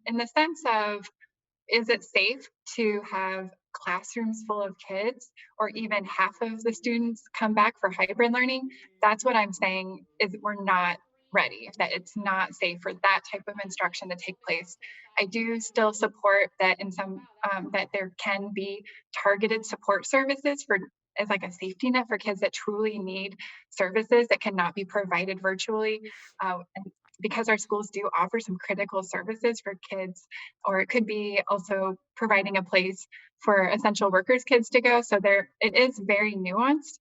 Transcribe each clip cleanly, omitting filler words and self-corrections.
in the sense of, is it safe to have classrooms full of kids or even half of the students come back for hybrid learning? That's what I'm saying is we're not ready, that it's not safe for that type of instruction to take place. I do still support that in some that there can be targeted support services for as like a safety net for kids that truly need services that cannot be provided virtually. And because our schools do offer some critical services for kids, or it could be also providing a place for essential workers kids to go. So there it is very nuanced.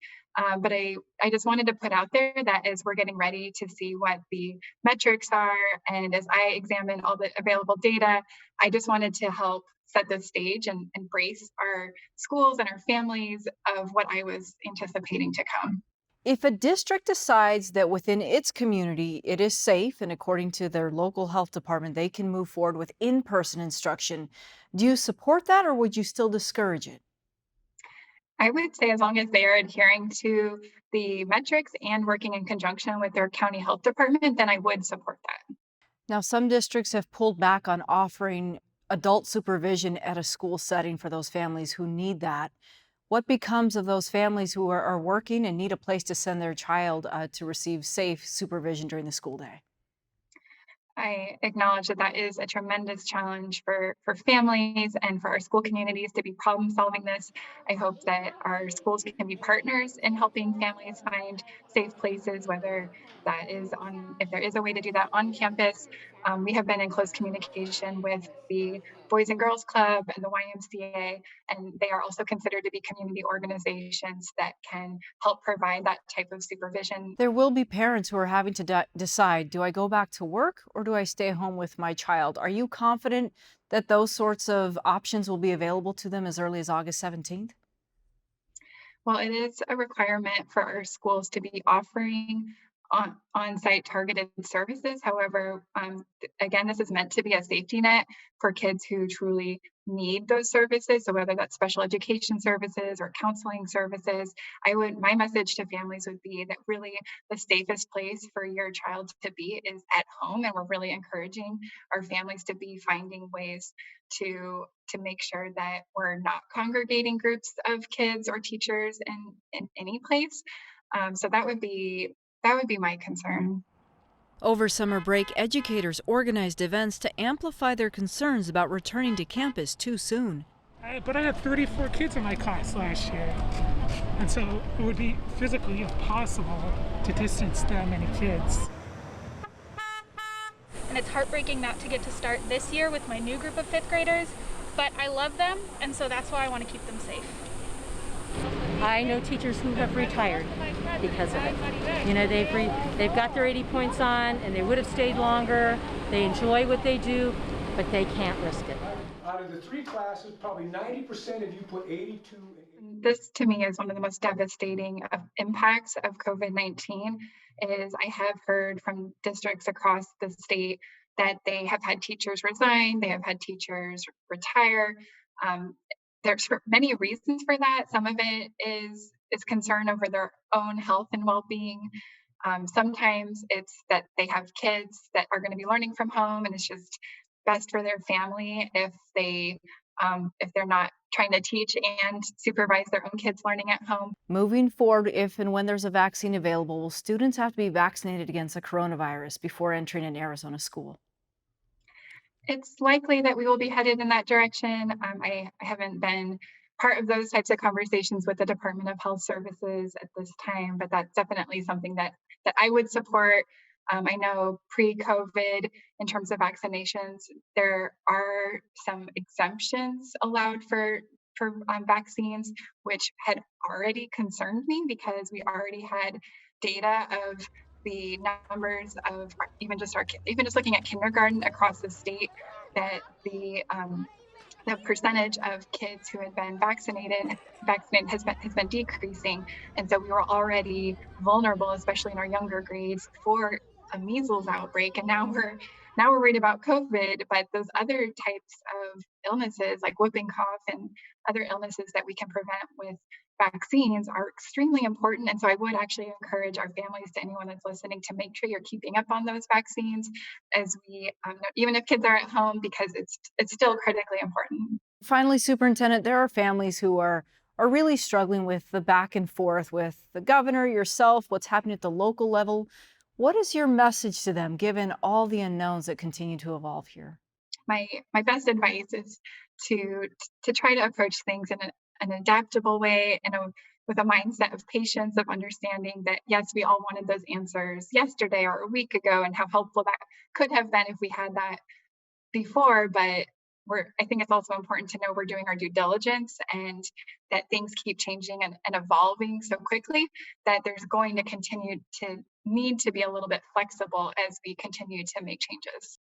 But I just wanted to put out there that as we're getting ready to see what the metrics are, and as I examine all the available data, I just wanted to help set the stage and embrace our schools and our families of what I was anticipating to come. If a district decides that within its community it is safe and according to their local health department, they can move forward with in person instruction, do you support that or would you still discourage it? I would say as long as they are adhering to the metrics and working in conjunction with their county health department, then I would support that. Now, some districts have pulled back on offering adult supervision at a school setting for those families who need that. What becomes of those families who are working and need a place to send their child to receive safe supervision during the school day? I acknowledge that that is a tremendous challenge for families and for our school communities to be problem solving this. I hope that our schools can be partners in helping families find safe places, whether that is on, if there is a way to do that on campus. We have been in close communication with the Boys and Girls Club and the YMCA, and they are also considered to be community organizations that can help provide that type of supervision. There will be parents who are having to decide, do I go back to work or do I stay home with my child? Are you confident that those sorts of options will be available to them as early as August 17th? Well, it is a requirement for our schools to be offering on-site targeted services. However, again, this is meant to be a safety net for kids who truly need those services. So whether that's special education services or counseling services, my message to families would be that really the safest place for your child to be is at home, and we're really encouraging our families to be finding ways to make sure that we're not congregating groups of kids or teachers in any place. So that would be my concern. Over summer break, educators organized events to amplify their concerns about returning to campus too soon. But I had 34 kids in my class last year, and so it would be physically impossible to distance that many kids. And it's heartbreaking not to get to start this year with my new group of fifth graders, but I love them, and so that's why I want to keep them safe. I know teachers who have retired because of it. You know, they've got their 80 points on and they would have stayed longer. They enjoy what they do, but they can't risk it. Out of the three classes, probably 90% of you put 82. This to me is one of the most devastating impacts of COVID-19 is I have heard from districts across the state that they have had teachers resign, they have had teachers retire. Um, there's many reasons for that. Some of it is concern over their own health and well-being. Sometimes it's that they have kids that are going to be learning from home, and it's just best for their family if they're not trying to teach and supervise their own kids learning at home. Moving forward, if and when there's a vaccine available, will students have to be vaccinated against the coronavirus before entering an Arizona school? It's likely that we will be headed in that direction. I haven't been part of those types of conversations with the Department of Health Services at this time, but that's definitely something that I would support. I know pre-COVID, in terms of vaccinations, there are some exemptions allowed for vaccines, which had already concerned me because we already had data of the numbers of even just looking at kindergarten across the state that the percentage of kids who had been vaccinated has been decreasing, and so we were already vulnerable, especially in our younger grades, for a measles outbreak, and now Now we're worried about COVID, but those other types of illnesses like whooping cough and other illnesses that we can prevent with vaccines are extremely important. And so I would actually encourage our families, to anyone that's listening, to make sure you're keeping up on those vaccines as we, even if kids are at home, because it's still critically important. Finally, Superintendent, there are families who are really struggling with the back and forth with the governor, yourself, what's happening at the local level. What is your message to them, given all the unknowns that continue to evolve here? My best advice is to to try to approach things in an adaptable way, and with a mindset of patience, of understanding that yes, we all wanted those answers yesterday or a week ago, and how helpful that could have been if we had that before. But I think it's also important to know we're doing our due diligence, and that things keep changing and evolving so quickly that there's going to continue to need to be a little bit flexible as we continue to make changes.